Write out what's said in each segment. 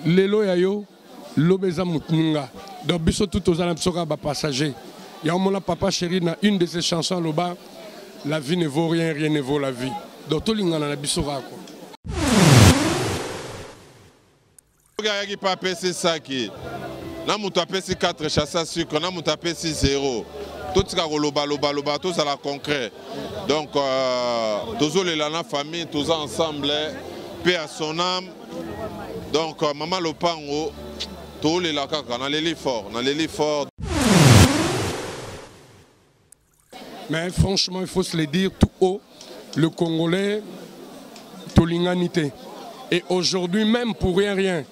Lelo yayo, lobeza mutninga. Donc biso tout aux alamsoka ba passager. Il y a un moment Papa Chéri na une de ses chansons là-bas, la vie ne vaut rien, rien ne vaut la vie. Donc tout l'ingana na bisoka quoi. Gayaki Papé c'est ça qui. Na mutu apesi 4 chassa sucre, na mutu apesi 0. Tout ce loba, tout ça la concret. Donc, tous les la famille, tous ensemble, paix à son âme. Donc, maman Lopango, tous les la kaka, on a les fort. Mais franchement, il faut se le dire tout haut, le Congolais, tout l'inganité. Et aujourd'hui, même pour rien,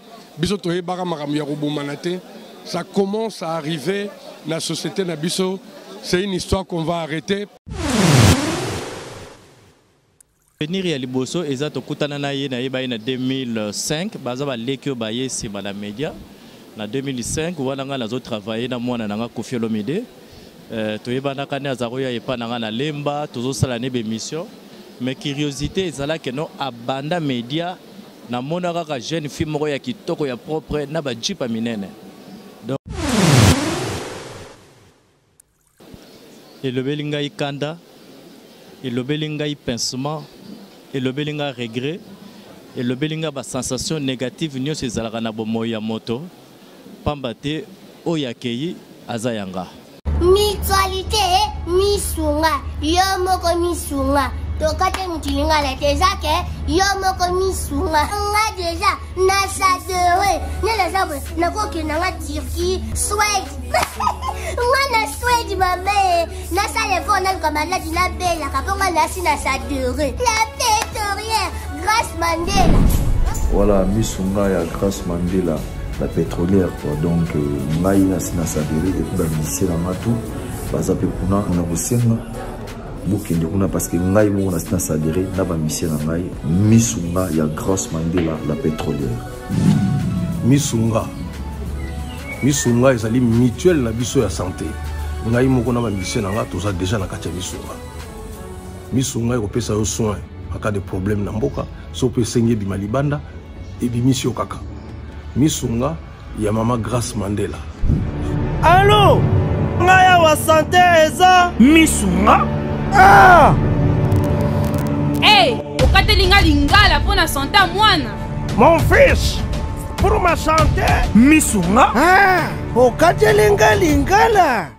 ça commence à arriver dans la société Nabiso. C'est une histoire qu'on va arrêter. Venir à Liboso, exact, en 2005, bazaba lekio baye si la média. En 2005, on a travaillé dans moi na Koffi Olomide. Toyeba na kane azaroya epa na lemba, toujours sala ne mission. Mais curiosité ezala que non abanda média na mona ka jeune fille moko ya kitoko ya propre na ba jipa minene. Donc et le belinga ikanda, et le belinga pincement, et le belinga regret, et le belinga ba sensation négative nyo se zalaka na bomoya moto pambate oyakei azayanga. Mutualité misunga yomoko misunga tokate mutilinga la tezake yomoko misunga nga déjà na sadere na zabe na koki na Turquie Suède nga na Suède mabe na sale fo na kamala dina bela kaponga na sina sadere la pétrolière Grâce Mandela. Voilà misunga ya Grâce Mandela. La pétrolière quoi. Donc ngai na sina sadere et pour la mission à matu baza pe kuna na bosenga bukende kuna parce que ngai mo na sina sadere na ba mission na ngai misunga ya Grâce Mandela la pétrolière. Misunga ezali mutuelle na biso ya santé. Ngai mo na ba mission na nga toza déjà na katia misunga ko pesa yo soin en cas de problème na mboka so pe senge bi malibanda et bi mission kaka. Misunga ya mama Grâce Mandela. Allô? Ngaya wa santé eza misunga? Ah! Hey, okatelinga lingala pona santé mwana. Mon fils, pour ma santé, misunga? Ah! Okatelinga lingala.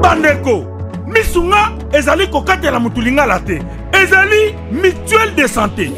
Bandeko, misunga ezali kokatela mutulingala te. Ezali mutuelle de santé.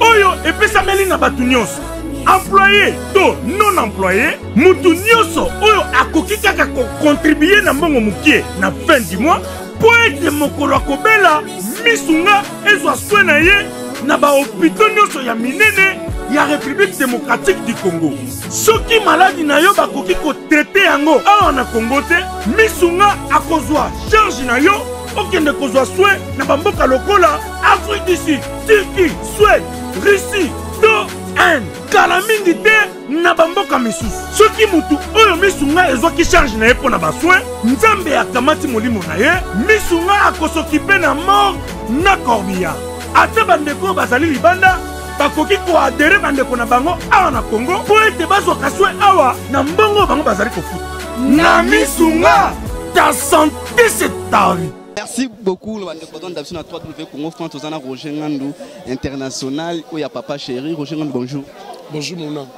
Oyo epesameli na batu nyonso. Employé to non employé, mutu nyonso oyo akoki kaka ko contribuer na mbongo mukie na fin du mois po ete mokolo akobela misunga ezwa soin na ye na ba hôpitaux nyonso ya minene ya République démocratique du Congo. Soki maladi na yo bakoki ko traiter yango awa na Congo te, misunga akozwa charge na yo okende kozwa soin na bamboka lokola Afrique du Sud, Turquie, Suède, Russie, to Inde. Kala mingi te na bamboka misusu. Soki mutu oyo misunga ezwaki charge na ye pona basoin, nzambe akamati molimo na ye, misunga akosokipe na mort na corbillard. Ate bandeko bazali libanda bakoki ko adere bandeko na bango awa na Congo po ete bazwaka soin awa na mbongo bango bazali kofuta. Na misunga, ta santé c'est ta vie. Merci beaucoup, le président d'Absina 3W Congo France, Ozana Roger Ngandou international, où il y a Papa Chéri. Roger Ngandou, bonjour. Bonjour, mon nom.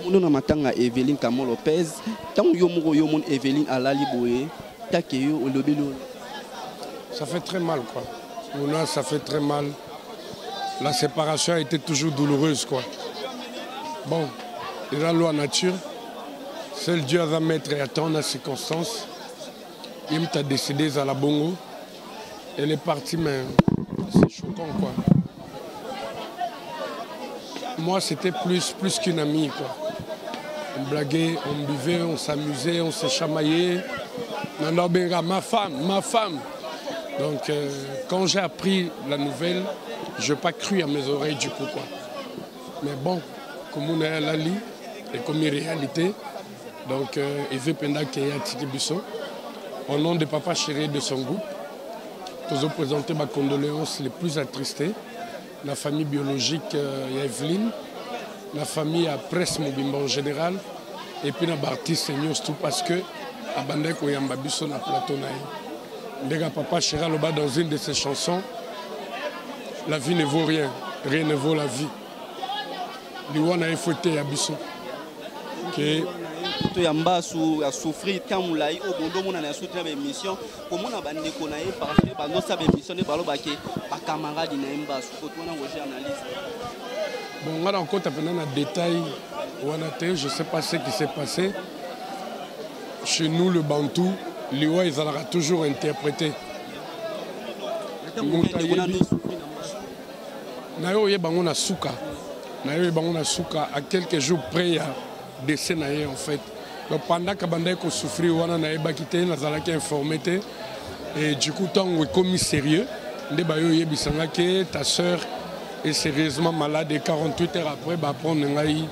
Mon nom est Evelyne Camon Lopez. Tant que vous Evelyne Alali Boé, Takeyo Olobelo. Ça fait très mal, quoi. Mon nom, ça fait très mal. La séparation a été toujours douloureuse, quoi. Bon, il y a la loi nature. Seul Dieu va mettre et attendre les circonstances. Il m'a décidé à la Bongo. Elle est partie, mais c'est choquant, quoi. Moi, c'était plus qu'une amie, quoi. On blaguait, on buvait, on s'amusait, on se chamaillait. Ma femme. Donc, quand j'ai appris la nouvelle, je n'ai pas cru à mes oreilles, du coup, quoi. Mais bon, comme on est à la lit, et comme une réalité, donc, Eve Penda qui est à Tikibiso, au nom de Papa Chéri de son groupe, nous avons présenté ma condoléance les plus attristées la famille biologique ya Evelyne, la famille à Presse Mobimba en général, et puis la artiste Nyos tout parce que à Bandek ou Yamba Bisso na plateau naï. Ndega Papa Chéri Loba dans une de ses chansons, la vie ne vaut rien, rien ne vaut la vie. Liwana Efouete Abisso. To yamba a souffrir quand on l'a eu au bondo mon a soutenu l'émission comme on a bandé qu'on a parce que bando sa émission ne balo baké pas camarade na yamba ko to na roger analyse. Bon on a encore tapé dans détail je sais pas ce qui s'est passé. Chez nous le bantou, Liwa ils allaient toujours interpréter. Nayo yebango na suka. Nayo yebango na suka à quelques jours près décès en fait. Donc pendant que Bandeko souffrit, on a quitté, on a informé. Et du coup, tant qu'on est commis sérieux, ta soeur est sérieusement malade et 48 heures après, bah prendre un aïe,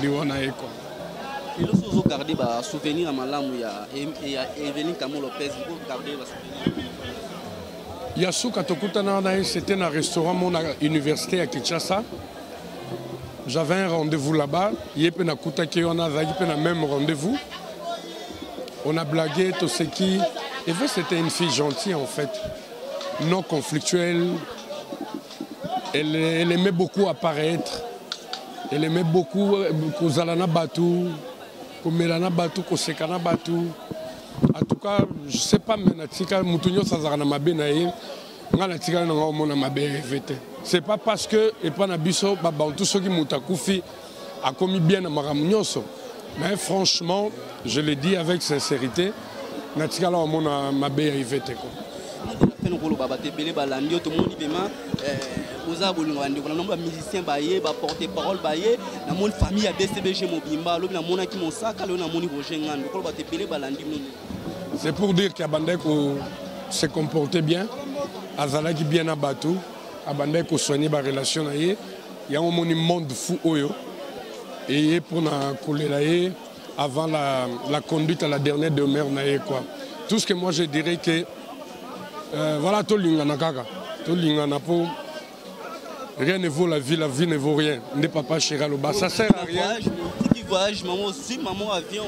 il faut garder un souvenir à Malam, il y a Evelyne Kamo Lopez, il faut garder un souvenir. Yasuka Tokutana, c'était un restaurant à l'université à Kinshasa. J'avais un rendez-vous là-bas, on a même rendez-vous. On a blagué, tout ce qui... Et c'était une fille gentille en fait, non conflictuelle. Elle aimait beaucoup apparaître. Elle aimait beaucoup Kozalana Batou, Komelana Batou, Kosekana Batou. En tout cas, je ne sais pas, mais Moutounio Sazarana Mabenaye. C'est pas parce que et pas nabiso tout ce qui mutakoufi a commis bien à Maramunyoso. Mais franchement, je le dis avec sincérité, natikala omona mabe ivete ko. Na rolo baba tebele balandi to moni bema oza bolingo andi ko na nomba musicien baye ba porter parole baye na mon famille à DCBG Mobimba lobi na mona ki monsaka lo na moni Roger Ngando ko ba tebele balandi moni. C'est pour dire qu'Abandeko se comportait bien. Azala qui bien abattu, abandé pour soigner ma relation il y a un monde fou oyo et pour na couler avant la conduite à la dernière demeure quoi. Tout ce que moi je dirais que voilà tout l'ingana kaka, tout l'ingana pour rien ne vaut la vie ne vaut rien. Ne papa Chéri Loba, ça sert à rien. Voyage maman aussi maman avion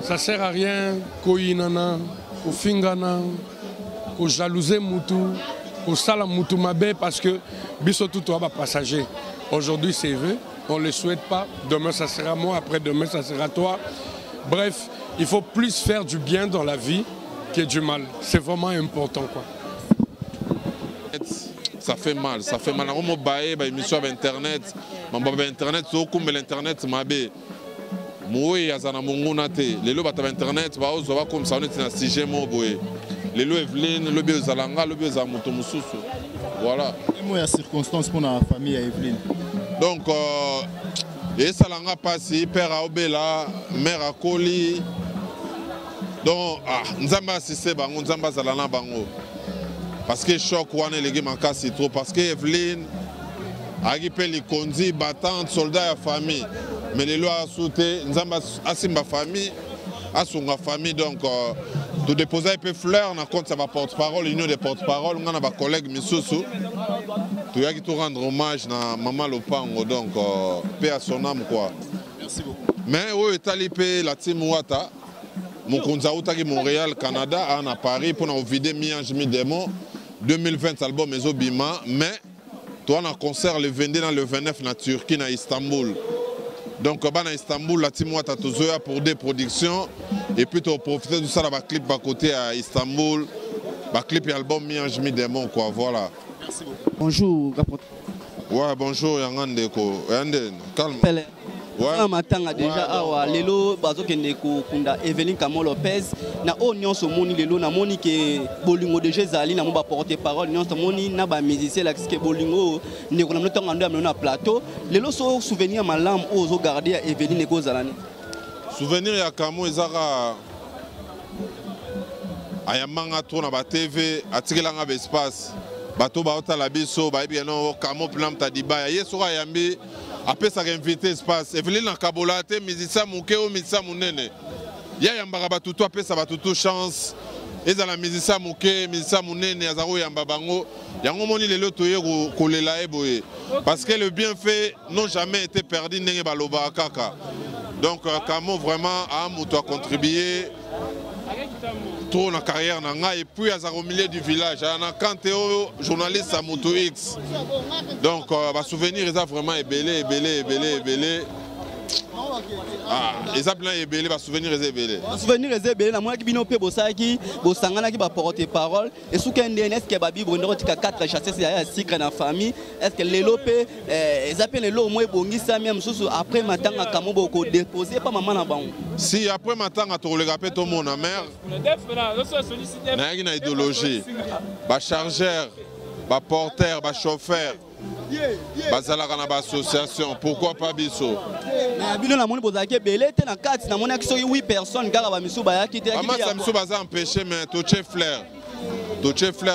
ça sert à rien koinana, kofingana. Pour jalouser Moutou, pour sala Moutou Mabé, parce que Bissotou toi va passager. Aujourd'hui c'est vrai, on ne le souhaite pas. Demain ça sera moi, après-demain ça sera toi. Bref, il faut plus faire du bien dans la vie que du mal. C'est vraiment important quoi. Ça fait mal, ça fait mal. On m'a émission sur internet, internet, mais l'internet Mabé. Moi, il y a un mongona te. Les lois sur internet, on va comme ça on est dans 6 mois les lois Evelyne, le bio Zalanga, le bio Zamoto Moussousou. Voilà. Et moi, il y a circonstances pour la famille à Evelyne. Donc, et Zalanga passe, père à Obela, mère à Koli. Donc, Nzamba Sissé Bango, Nzamba Zalana Bango. Parce que choc, on est les manquants, c'est trop. Parce que Evelyne, Agipeli Kondi, battante, soldat à famille. Mais les lois à sauter, Nzamba Asimba famille, Asunga famille, donc. De déposer un peu fleurs, on a compte ça va porte-parole, l'union des porte-parole, on a ma collègue Missoussou. Tu as qui rendre hommage à Maman Lopango, donc paix à son âme quoi. Merci beaucoup. Mais oui, Talipé, la team Ouata, mon Konzaouta qui Montréal, Canada, à Paris, pour nous vider mi-ange mi-démon, 2020 album Mezo Bima, mais toi on a concert le 22 dans le 29 en Turquie, à Istanbul. Donc à Istanbul, la team Ouata Tozoya pour des productions. Et puis tu as profité de ça dans le clip à côté à Istanbul. Le clip et album Mi-Ange Mi-Démon quoi, voilà. Merci beaucoup. Bonjour, rapporteur. Ouais, bonjour Yangande ko. Yangande, calme. Ouais. Matanga déjà awa lelo bazokende ko kunda Evelyne Kamo Lopez na o nyonso moni lelo na moni ke bolingo de Jézali na mo ba porter parole nyonso moni na ba musicien la ke bolingo ne ko na mtonga ndo na plateau lelo so souvenir malam ozo garder ya Evelyne ko zalani. Souvenir ya Kamo ezaka ayamanga tourna ba TV atikela ba espace bato ba otala biso ba bien no Kamo plan tadiba yeso ayambi après ça invité espace Evelyne na kabolate musicien muke o musicien munene ya yambaka batutu après ça batutu chance ezala musicien moke musicien monene azaro yamba bango yango moni lelo toye kolela eboye parce que le bienfait n'ont jamais été perdu ndenge baloba kaka donc Kamo vraiment a moto a contribué trop na carrière na nga et puis à au milieu du village na quand journaliste à Moto X donc va souvenir ça vraiment ébélé les appelants ébélé va souvenir ébélé na moi qui bino pe bosaki bosangana ki ba porte parole et sous qu'un DNS qui ba bibre ndoko tika 4 chassés ya secret na famille est-ce que les lopé les appels les lo moi bongisa même sous après matanga Kamo boko déposer pas maman na bango si après matanga to le gapé to mon mère na une idéologie ba chargeur ba porteur ba chauffeur bazalaka na ba association pourquoi pas biso bino na moni bozaki belé te na 4 na moni ak soki 8 personnes kaka ba misu ba yaki te ama sa misu baza empêcher mais to chef flair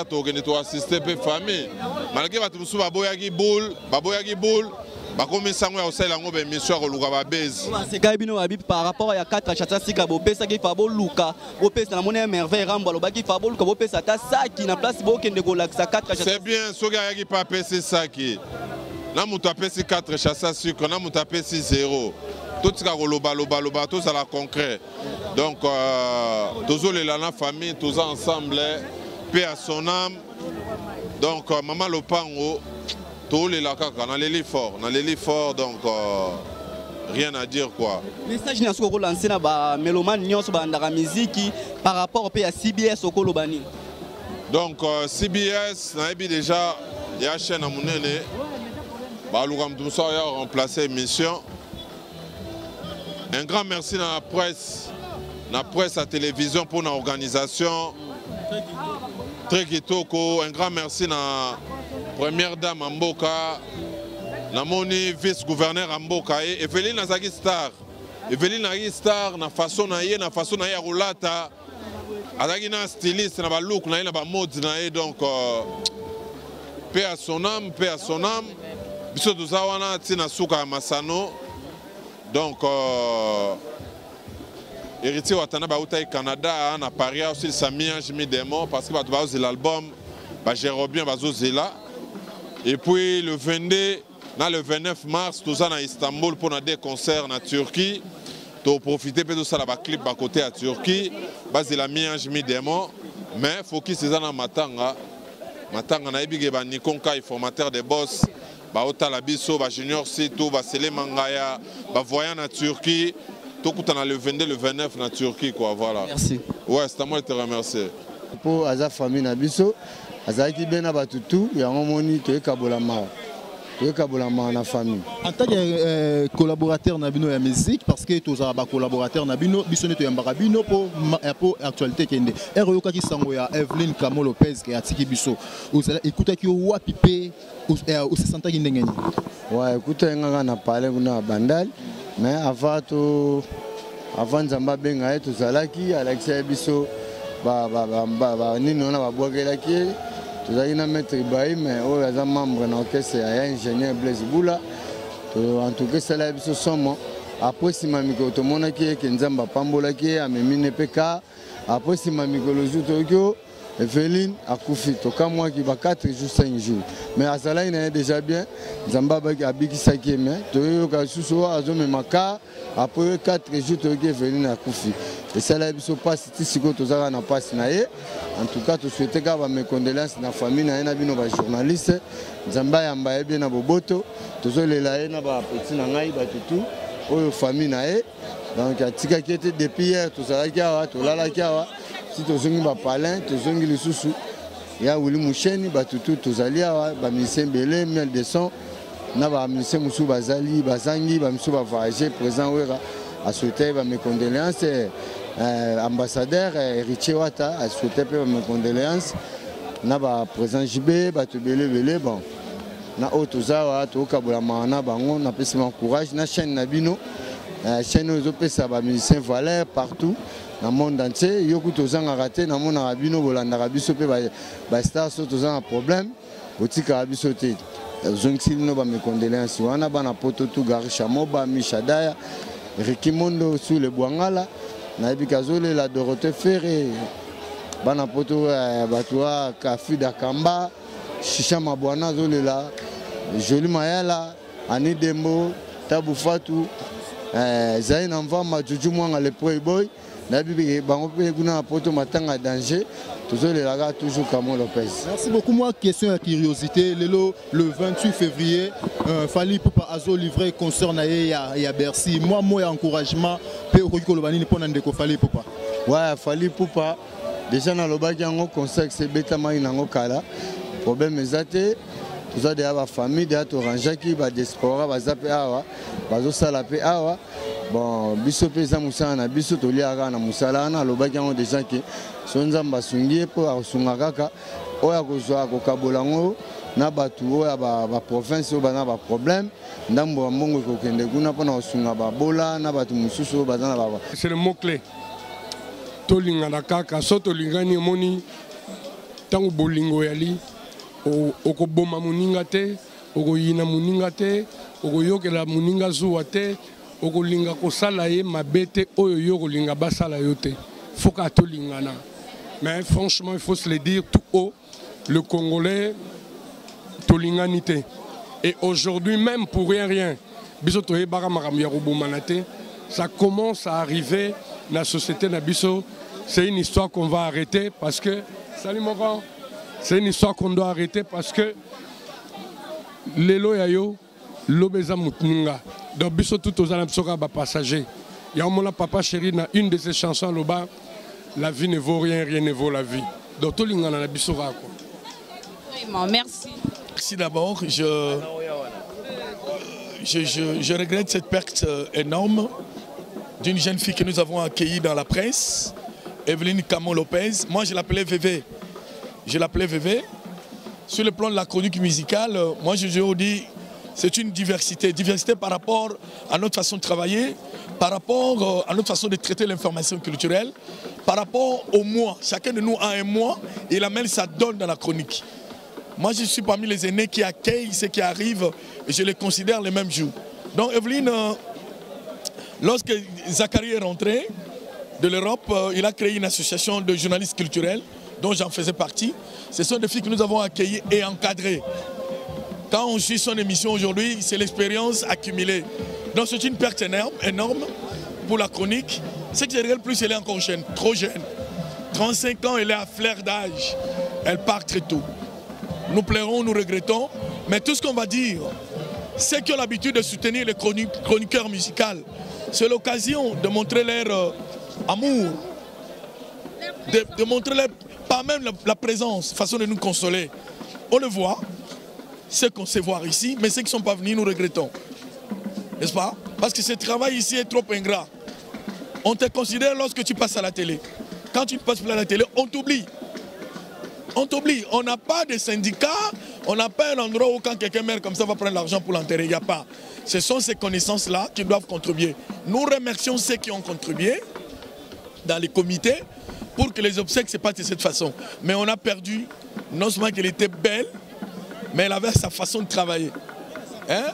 to gene to assister pe famille malgré ba misu baboyaki boule bakomi sango ya osala ngo be mission ko luka ba base c'est ka bino ba par rapport à 4 chata sika bo pesa ki fa bo luka bo pesa na moni merveille rambo lo baki fa bo luka bo pesa ta saki na place bo kende ko laksa 4 chata c'est bien soki ayaki pa pesa saki na mutu apesi 4 chassa sucre na mutu apesi 0 totika koloba to ça la concret donc tozolela na famille tous ensemble paix à son âme donc maman Lopango tout les la kaka na leli fort donc rien à dire quoi message na soko lancer na ba mélomane nyonso ba ndaka musique par rapport à CBS okolo bani donc CBS na ebi déjà ya chaîne à monene ba lukam tout ça ya remplacer émission. Un grand merci à la presse à télévision pour l'organisation. Très kitoko. Un grand merci à la première dame Mboka, la moni vice-gouverneur Mboka et Evelyne Azagi Star. Evelyne Azagi Star na façon na ya roulata. Azagi na styliste na ba look na ba mode na donc paix à son âme. Biso tuzawana tina suka masano. Donc, héritier Watana Baoutaï Canada, à Paris aussi, Samia, Jimmy Demon, parce que l'album, Jérobien Bazozela. Et puis le 22, le 29 mars, tout ça à Istanbul pour des concerts en Turquie. Tu profiter de ça, la clip à côté à Turquie, Bazela Mia, Jimmy Demon. Mais il faut qu'il se dans Matanga. Matanga, na Nikonka, formateur des boss. Baota la biso, ba junior Sito, ba Sele Mangaya, ba voyant en Turquie, tout le 22, le 29 en Turquie quoi, voilà. Merci. Ouais, c'est à moi de te remercier. Pour Aza famille na biso, Aza qui bien abatutu, ya ngomoni to ekabolama. To ekabolama na famille. En tant que collaborateur na bino ya musique parce que tous ba collaborateur na bino, biso ne to yambaka bino pour actualité kende. Eroyoka ki sango ya Evelyne Kamo Lopez ki atiki biso. Ozala écoute ki wapi pe au se senta kindengeni. Ouais, écoute nga na parler kuna bandal, mais avant Nzamba benga to zalaki Alexia biso ba nini ona ba bogelaki. Tout ça, il y a un maître Ibrahim, mais il y a un membre de l'orchestre, il y a un ingénieur Blaise Boula. En tout cas, c'est là que nous sommes. Après, si je suis tout le monde qui est Nzamba Pambola qui est à Memine PK. Après, si je suis Tokyo, Evelyne a Koufi. Donc, moi qui va 4 jours, 5 jours. Mais à ça, il est déjà bien. Nzamba a Biki Sakieme. Tokyo a Sousso, a Zome Maka. Après 4 jours, Tokyo Evelyne a Koufi. Et ça, là, il ne faut pas si tout ça n'a pas signé. En tout cas, je souhaite que mes condoléances à la famille, à nos journalistes, Nzamba Yamba bien à Boboto, tous les laïcs, à petit Nangaï, tout, aux familles. Donc, à Tika qui était depuis hier, tout ça, tout là, si tu as parlé, tu as les sous-sous. Il y a Willy Moucheni, tout Zalia, Bamissin Belé, Miel de Son, Bamissin Moussou Bazali, Bazangi, Bamsou Bavagé, présent, à souhaiter mes condoléances. Ambassadeur Richie Wata a souhaité mes condoléances. Na ba président JB, ba to belé bon. Na otoza to kabula na bango na pesi mon courage na chaîne Nabino. Chaîne aux opesa ba musicien Valère partout dans le monde entier. Yoku tozanga raté na mona Rabino bolanda rabiso pe ba star so tozanga problème. Otika rabiso te. Zonxil no ba mes condoléances. Wana bana poto tout Garisha Moba Michadaya. Ricky Mondo sous le Bouangala. Naïbi Kazole, la Dorothée Ferré, bana poto batua Kafi Dakamba Shisha Mabwana zolela Joli Mayala Ani Dembo Tabu Fatou Zain Envama Juju Mwanga le Playboy Nabi bango pe kuna poto matanga danger toujours Kamo Lopez. Merci beaucoup. Moi, question de curiosité. Le 28 février, Fally Ipupa Azo livré concert à Bercy. Moi, encouragement. Ouais, Fally Ipupa. Déjà, dans le bas, il y a un concert qui s'est bétamé dans le Kala. Problème est tout ça, la famille, des Oranjaki, des diaspora, des Zapé Awa, des Osalapé Awa. Bon, biso pesa musana biso toliaka na musala na lobaki yango déjà ke sonzamba sungie po asunga kaka oya kozwa kokabolango na batu oya ba province o bana ba problème ndambo mbongo kokende kuna pona osunga ba bola na batu mususu bazana baba. C'est le mot clé. Tolinga na kaka soto lingani moni tango bolingo yali okoboma muninga te okoyina muninga te okoyokela muninga zuwa te okolinga kosala ye mabete oyo yo kolinga basala yote faut ka tolingana. Mais franchement il faut se le dire tout haut, le Congolais tolinganité. Et aujourd'hui même pour rien biso toye bara makambo ya kobomana te, ça commence à arriver dans la société na biso. C'est une histoire qu'on va arrêter parce que salut mon grand, c'est une histoire qu'on doit arrêter parce que lelo yayo lobeza mutninga. Donc, biso tout aux alamsoka ba passager. Il y a un moment papa chéri dans une de ses chansons là-bas, la vie ne vaut rien, rien ne vaut la vie. Donc tout l'ingana na biso quoi. Vraiment, merci. Merci d'abord. Je regrette cette perte énorme d'une jeune fille que nous avons accueillie dans la presse, Evelyne Kamo Lopez. Moi, je l'appelais Vévé. Je l'appelais Vévé. Sur le plan de la chronique musicale, moi, je vous dis, c'est une diversité. Diversité par rapport à notre façon de travailler, par rapport à notre façon de traiter l'information culturelle, par rapport au moi. Chacun de nous a un moi et il amène sa donne dans la chronique. Moi, je suis parmi les aînés qui accueillent ce qui arrive et je les considère les mêmes jours. Donc, Evelyne, lorsque Zachary est rentré de l'Europe, il a créé une association de journalistes culturels dont j'en faisais partie. Ce sont des filles que nous avons accueillies et encadrées. Quand on suit son émission aujourd'hui, c'est l'expérience accumulée. Donc c'est une perte énorme pour la chronique. Ce que je regrette plus, elle est encore jeune, trop jeune. 35 ans, elle est à flair d'âge. Elle part très tôt. Nous pleurons, nous regrettons. Mais tout ce qu'on va dire, ceux qui ont l'habitude de soutenir les chroniqueurs musicaux, c'est l'occasion de montrer leur amour, de montrer leur, pas même la présence, façon de nous consoler. On le voit. Ceux qu'on sait voir ici, mais ceux qui ne sont pas venus, nous regrettons. N'est-ce pas? Parce que ce travail ici est trop ingrat. On te considère lorsque tu passes à la télé. Quand tu ne passes plus à la télé, on t'oublie. On t'oublie. On n'a pas de syndicat, on n'a pas un endroit où quand quelqu'un meurt comme ça, va prendre l'argent pour l'enterrer. Il n'y a pas. Ce sont ces connaissances-là qui doivent contribuer. Nous remercions ceux qui ont contribué dans les comités pour que les obsèques se passent de cette façon. Mais on a perdu, non seulement qu'elle était belle, mais elle avait sa façon de travailler. Hein?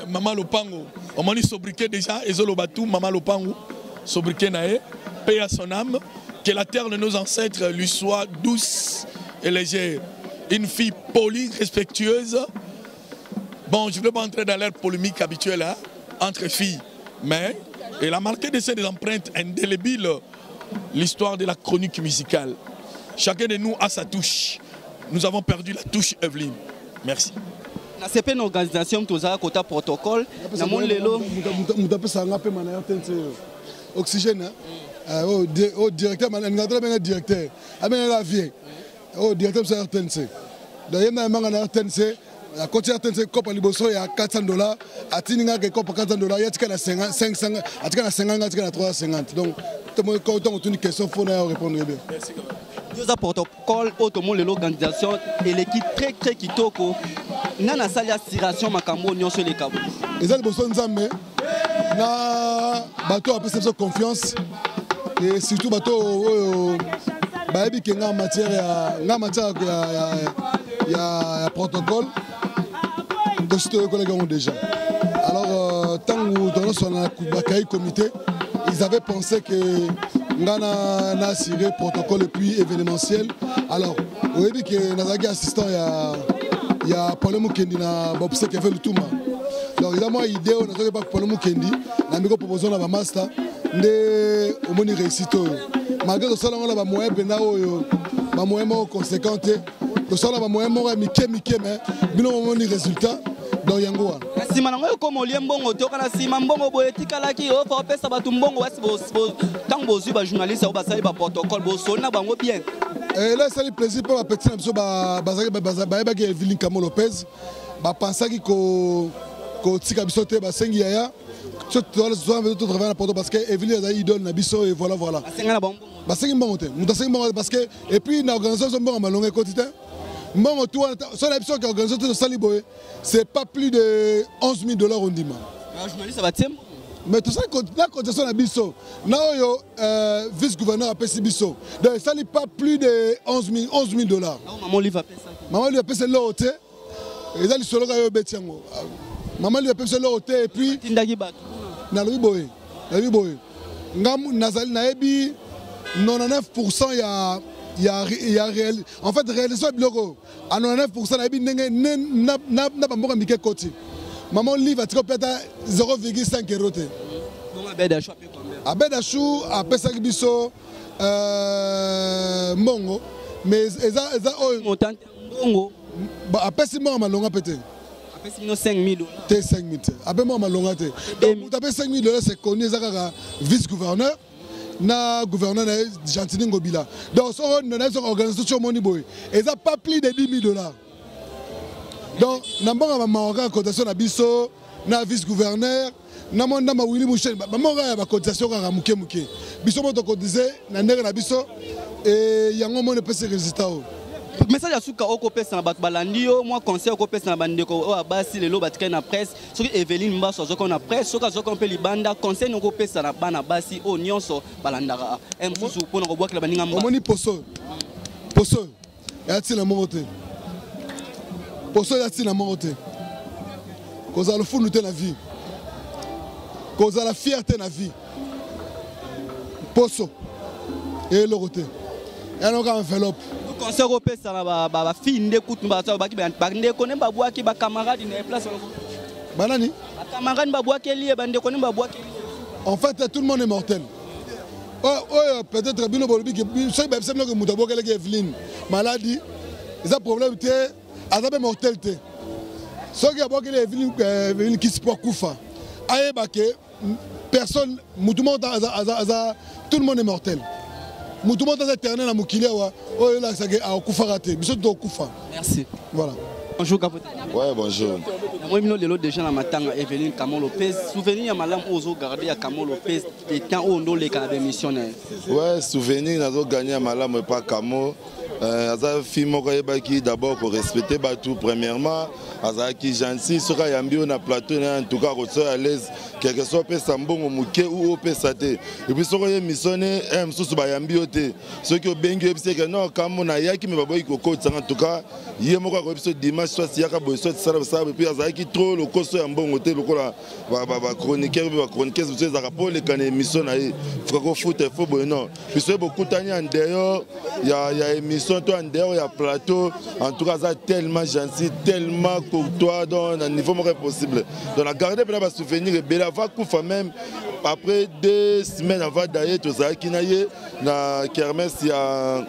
Maman Lopango, on m'a dit sobriquet déjà, et Zolobatou, Maman Lopango, sobriquet nae, paix à son âme, que la terre de nos ancêtres lui soit douce et légère. Une fille polie, respectueuse. Bon, je ne veux pas entrer dans l'ère polémique habituelle hein, entre filles, mais elle a marqué de ces empreintes indélébiles l'histoire de la chronique musicale. Chacun de nous a sa touche. Nous avons perdu la touche Evelyne. Merci. C'est une organisation qui a un protocole. Oxygène. Au directeur, directeur. Au directeur de RTNC. D'ailleurs, RTNC, la côté RTNC, il y a $400. À Tininga, il y a $400. Il y a 500, il y a 50, il y a 350. Donc, tout une question, il faut répondre. Merci. Deux protocoles, l'organisation et l'équipe très kitoko. Nana sali aspiration makambo nyonso les kabou. Les autres personnes nzambe na bateau a perception confiance et surtout bateau baebi kenga matière ya protocole de ce collègues ont déjà. Alors tant que dans son comité, ils avaient pensé que ngana na assuré protocole et puis événementiel. Alors, vous avez dit que Nazaki assistant il y a Paulo Mukendi na Bobse qui fait le tout. Donc évidemment idée on a pas Paulo Mukendi, na miko proposons la master de au moni réussite. Malgré ça on a ba moyen bena oyo, ba moyen conséquent. To sala ba moyen mo mike mais bino moni résultat. Donc yango sima nango comme oliembongo to kana sima mbongo boetika laki o fa pesa batu mbongo wasi bo tant bozu ba journaliste ou ba sali ba protocole bo sona bango bien et là c'est le plaisir pour la petite amso ba bazaki Evelyne Kamo Lopez ba pensaki ko tika bisote ba sengi yaya tout travailler na poto parce que Evelyne a idole na biso et voilà ba sengi mbongo te muta sengi mbongo parce que et puis na organisation mbongo malonga quotidien. Bon, sur la qui organise le Saliboé, c'est pas plus de 11 000 $, on dit. Mais tout ça, la cotisation à Bisso, vice-gouverneur a payé Bisso. Donc, ça n'est pas plus de 11 000 $. Maman lui va payer ça. Maman lui a payé l'autre. Et là, il se l'a payé. Maman lui a payé l'autre. Et puis, il a eu 99%, il y a réel. En fait, réalisation est à 99%, maman livre à 0,5 €. À Bedachou, à Pesagibiso, Mongo, mais à Pessimon, à Malonga pété. À Pessimon, 5 000 $. 5 000 $. À Pessimon, à Malonga pété. Donc, à Pessimon, 5 000 $, c'est connu, c'est vice-gouverneur. Na gouverneur Gentini Ngobila. Donc, on a une organisation Moniboy. Et ça pas plus de 10 000 $. Donc, nous avons une cotisation à Bisso, na vice-gouverneur, nous avons Willy Mouchen. Nous avons une cotisation à Mouké Mouké. Bisso m'a cotisé, nous avons Bisso, et il y a un peu de résultats. Message à Souka Okopes na Balandio, moi conseil Okopes na Bandeko Abasi lelo batika na presse, soki Evelyne Mbaso zoko na presse, soka zoko pe libanda, conseil Okopes na bana basi o nyonso balandara. Mfusu pona ko bwakela baninga mba. Omoni poso. Poso. Yati na mongote. Poso yati na mongote. Koza le fou te na vie. Koza la fierté na vie. Poso. Et le côté. Et on a enveloppe. Conseil européen ça ba fille ndekutu ba ndeko ne ba bwaki ba camarade na place banani ba camarade ba bwaki lié ba ndeko ne ba bwaki. En fait tout le monde est mortel. Oh peut-être bino bolobi que c'est même c'est que muta bokele que Evelyne maladie ils a problème té azabe mortalité. Ce qui a bokele Evelyne qui se pour kufa. Aye ba que personne tout le monde est mortel. Merci. Voilà. Bonjour Capote. Ouais, bonjour. Moi, je suis déjà dans ma tanga Evelyne Kamo Lopez. Souvenir à madame Ozo garder à Kamo Lopez des temps où on doit les cadres missionnaires. Ouais, souvenir, nous avons gagné à madame pas Kamo. Qui d'abord pour respecter tout premièrement qui gentil sur un plateau en tout cas à l'aise quelque soit sambongo muke ou pesate et puis sur les missionné sous bayambiote ceux qui ont bien c'est que non comme on a yaki mais baboy koko en tout cas hier moi quand épisode dimanche soit si yaka boy soit ça et puis azaki trop le costo ya mbongo te lokola ba chroniqueur ba chroniqueuse vous za rapport les can émission na frako foot fo boy non puis c'est beaucoup tani en dehors il y a émission toi en dehors il y a plateau en tout cas ça tellement gentil tellement courtois dans un niveau moins possible donc la garder pour la souvenir et bela va couper même après 2 semaines avant d'ailleurs tout ça qui na kermesse il y a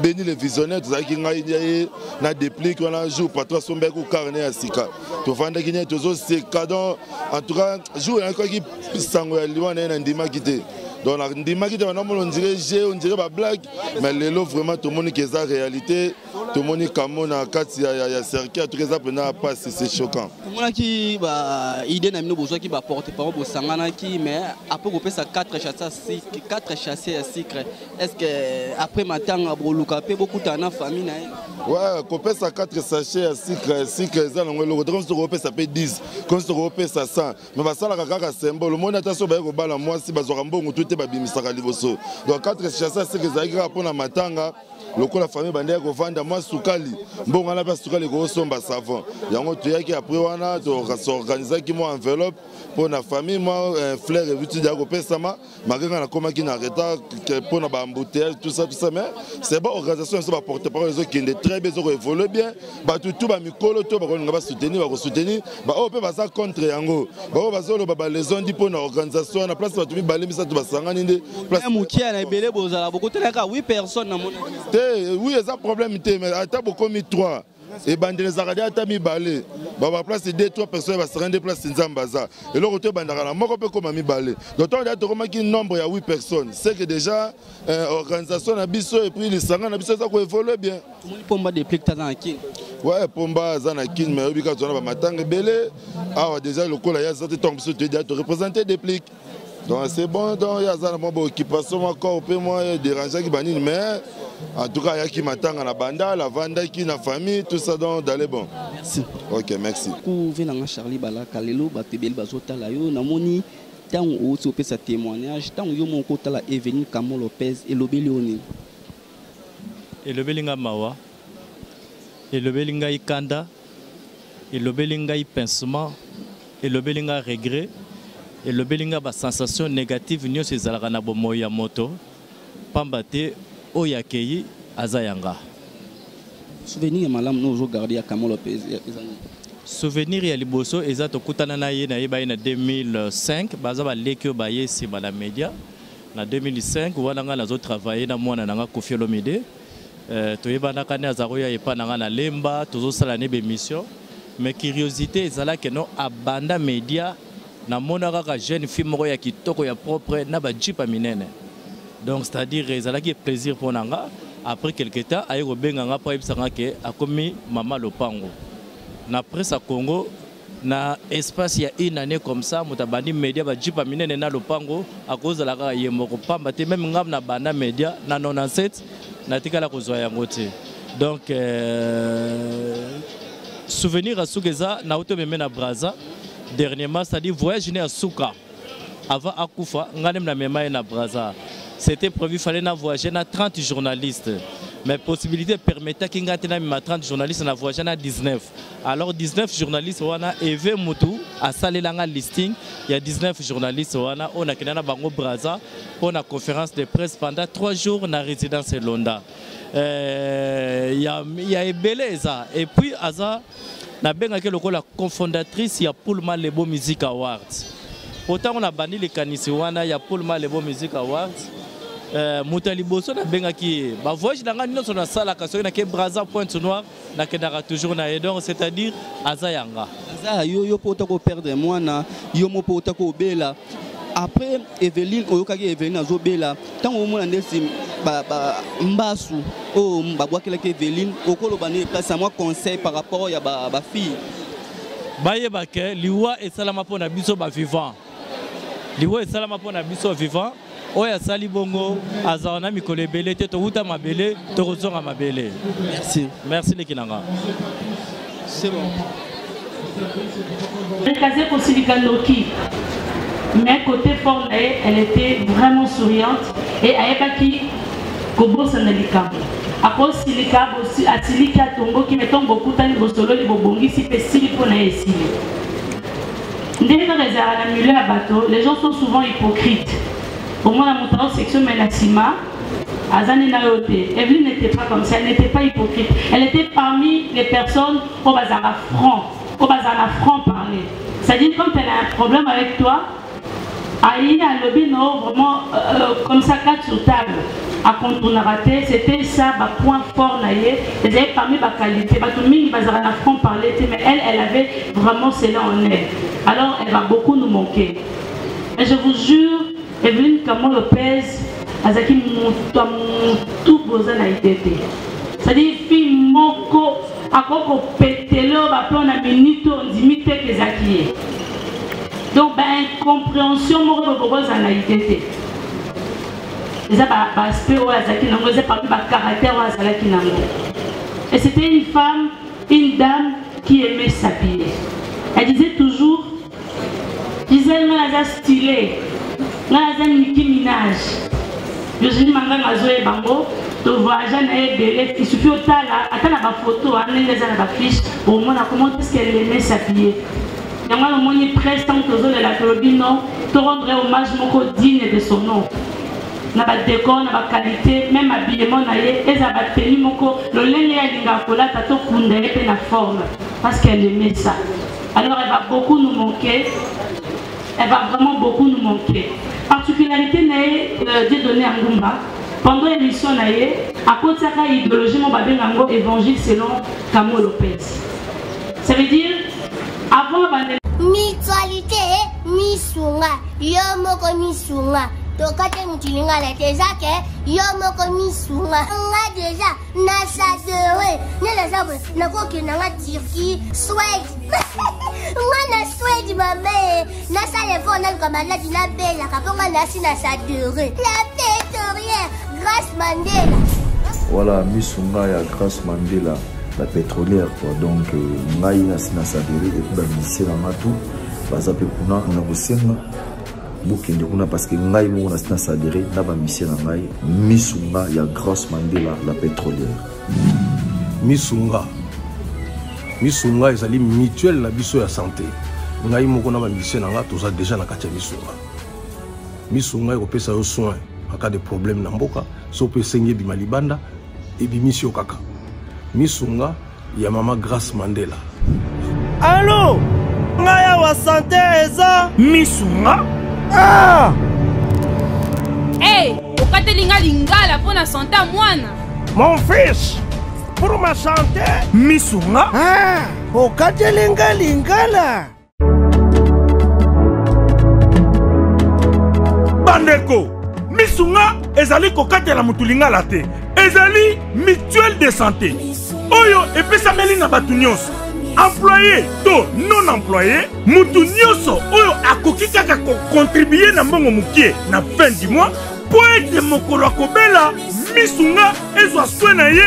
béni le visionnaire tout ça qui na déplique on a jour patron sombe ko carnet à sika to vendre qui n'est toujours c'est cadeau en tout cas jour encore qui sango ya liwa na ndima kité donc la ndima kité on dirait ba blague mais lelo vraiment tout le monde qui est la réalité tout le monde comme on a kati ya cercle tout ça pena pas c'est choquant tout le monde qui ba idée na mino besoin qui ba porter parole bo sangana qui mais après on peut ça 4 chassés à sucre est-ce que après matin bo luka pe beaucoup tana famille na ouais on peut ça 4 sachets à sucre ça on le comme on peut ça peut 10 comme on peut ça 100 mais ba ça la kaka symbole le monde attention ba ko bala moi si ba zo mbongo tout te ba bimisaka liboso donc 4 chassés à sucre ça ira pour na matanga lokola famille bandé ko vanda moi sukali mbongo na pas sukali ko somba savon yango tuyaki après wana to organiser ki mo enveloppe pour la famille moi fleur et vitu ya ko pesama makenga na koma ki na retard pour na ba embouteillage tout ça mais c'est bon organisation ça va porter parole les autres qui est très bien ça évolue bien ba tout ba mikolo to ba ko nga ba soutenir ba o pe ba ça contre yango ba o ba zo lo ba les on dit pour na organisation na place ba tu mi balé misa to ba sangani nde place mukia na ebele bozala beaucoup telaka 8 personnes na mona oui ça problème té mais ata beaucoup mis 3 et bandele zakadi ata mi balé ba place 2-3 personnes ba se rendre place nzambaza et le retour bandaka na moko pe comme mi balé donc on a remarqué nombre ya 8 personnes c'est que déjà organisation na biso et puis les sanga na biso ça ko évolue bien tout le monde pomba des pliques dans kin ouais pomba zana kin mais obika tona ba matanga belé ah déjà le kola ya zate tombe biso te représenter des pliques. Donc c'est bon, donc il y a ça bon occupation encore peu moins déranger qui banine mais en tout cas il y a qui m'attend à la banda, la vanda qui na famille tout ça donc d'aller bon. Merci. OK, merci. Ku venanga Charlie Bala Kalelo batebel bazota la yo namoni tant o to pesa témoignage tant yo mon kota la Evelyn Kamo Lopez et Lobelioni. Et Lobelinga mawa. Et Lobelinga ikanda. Et Lobelinga pincement. Et Lobelinga regret. Et le belinga ba sensation négative nyo se zalaka na bomoyi ya moto pambate oyakei azayanga. Souvenir malam no zo garder ya Kamo Lopez. Souvenir ya liboso eza to kutana na ye na yeba na 2005 baza ba lekio ba yesi ba la média na 2005 wana nga nazo travailler na mwana nanga Koffi Olomide to yeba na kana azaro ya epa nanga na lemba tozo sala ne be mission mais curiosité ezala que no abanda média na mona kaka jeune fille moko ya kitoko ya propre na ba jipa minene donc c'est-à-dire ezalaki plaisir pour nanga après quelque temps ayi ko benganga pa ibisanga ke akomi mama lopango na presse à Congo na espace ya une année comme ça mutabandi média ba jipa minene na lopango à cause de la yemoko pamba te même ngam na banda média na 97 na tikala ko zoya ngote donc souvenir à Soukeza na auto meme na Braza dernièrement, c'est-à-dire voyage à Souka. Avant Akoufa, na Braza. C'était prévu qu'il fallait voyager à 30 journalistes. Mais possibilité permettait qu'il y ait 30 journalistes à voyager à 19. Alors 19 journalistes, on a Eve Moutou, à Salelanga listing. Il y a 19 journalistes, on a Kenana Bango Braza pour la conférence de presse pendant 3 jours dans la résidence de Londa. Il y a Ebeleza. Et puis, Aza. Na benga ke lokola cofondatrice ya Pullman Lebo Music Awards. Pourtant on a banni les kanisi wana ya Pullman Lebo Music Awards. Mutali boso na benga ki ba voyage nanga nino sona sala kaso na ke Braza Pointe Noire na ke dara toujours na edon c'est-à-dire azayanga. Aza yo pota ko perdre mwana yo mo pota ko bela. Après Evelyn oyokaki Evelyn azobela tant au moins ndesi ba mbasu o babwakela ke Evelyn okolo bani place à moi conseil par rapport ya ba fille baye bake liwa esalama pona biso ba vivant liwa esalama pona biso vivant oya sali bongo azana mikolo ebele te to uta mabele to kozonga mabele. Merci Lekinanga. C'est bon. Rekazé pour Silikanoki. Mais côté fort, elle était vraiment souriante et Aebaki Kobo Sanalika. À cause Silika, à Silika Tongo qui met beaucoup de temps Bosolo, les Bobongi, si fait Silipona et Sili. Dès que bateau, les gens sont souvent hypocrites. Au moins, la montée en section Menasima, Azane Nayote, Evelyne n'était pas comme ça, elle n'était pas hypocrite. Elle était parmi les personnes au bazar franc parler. C'est-à-dire, quand elle a un problème avec toi, Aïe a lobby non vraiment comme ça 4 sur table à contourner raté c'était ça bah point fort naïe et d'ailleurs parmi ma qualité bah tout le monde bazar na franc parler mais elle avait vraiment cela en elle alors elle va beaucoup nous manquer et je vous jure Evelyn Kamo Lopez azaki tout besoin naïté c'est-à-dire fille moko akoko petelo ba pe on a minute on dimite que zakié. Donc, incompréhension, moi, je analyser. Et c'était une femme, une dame qui aimait s'habiller. Elle disait toujours, Gisèle Malaza stylé, Malaza Nicki Minaj. Je dis, Manga Mazoé Bango, to voyager na ebele, il suffit otala atala ba photo anenge za na ba fiche au moins comment est-ce qu'elle aimait s'habiller. Yango le moni presque tant tozo de la tolobi non, to rendre hommage moko digne de son nom. Na ba décor, na ba qualité, même habillement na ye, eza ba tenue moko, le lenge ya linga kola tato kunda pe na forme parce qu'elle aimait ça. Alors elle va beaucoup nous manquer. Elle va vraiment beaucoup nous manquer. Particularité de Dieudonné Angumba, pendant l'émission à cause de la idéologie, mon babé Nango évangile selon Kamo Lopez. Ça veut dire, avant Mutualité, Misunga, Yomoko Misunga. Tokate mutilinga la tezake, Yomoko Misunga. Nga déjà, Nasa Dewe, Nela Zabre, Nakoki Nanga Turquie, Suède. Nga na Suède, ma mère. Nasa les fonds, comme la dina belle, Kaponga Nasi Nasa Dewe. La pétrolière, Grâce Mandela. Voilà, Misunga ya Grâce Mandela, la pétrolière quoi. Donc, Ngai Nasi Nasa Dewe, et puis la mission à Matou, Bazape Kuna, on a Bosenga. Bukende kuna parce que ngai mo na sina sadere na ba mission na ngai Misunga ya Grâce Mandela la pétrolière. Misunga ezali mutuelle na biso ya santé. Ngai moko na ba mission na nga toza déjà na kati ya Misunga ekopesa yo soin en cas de problème na mboka so pe sengi bi malibanda et bi mission kaka. Misunga ya mama Grâce Mandela. Allô ngaya wa santé eza Misunga. Ah! Hey, okatelinga lingala pour la santé mwana. Mon fils, pour ma santé, Misunga. Ah, okatelinga lingala. Bandeko, Misunga ezali kokatela mutulingala te. Ezali mutuelle de santé. Oyo epesameli na batu nyonso. Employé to non employé, mutu nyonso oyo akoki kaka contribuer na mbongo mukie na fin du mois pour être mokolo kobela Misunga ezwa soin na ye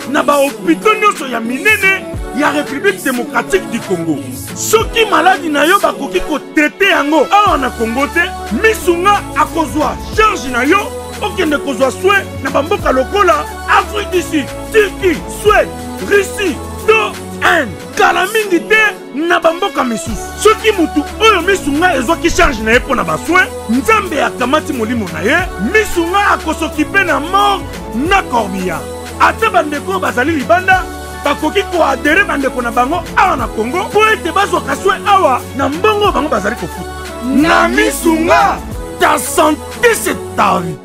na ba hôpitaux nyonso ya minene ya République démocratique du Congo. Soki maladi na yo bakoki ko traiter yango awa na Congo te, Misunga akozwa charge na yo okende kozwa soin na bamboka lokola Afrique du Sud, Turquie, Suède, Russie, to kala mingi te na bamboka misusu. Soki mutu oyo Misunga ezwaki charge na ye mpo na basoin, Nzambe akamati molimo na ye, Misunga akosokipe na mort na corbillard. Ate bandeko bazali libanda bakoki koadere bandeko na bango awa na Congo po ete bazwaka soin awa na mbongo bango bazali kofuta. Na Misunga, ta santé c'est ta vie.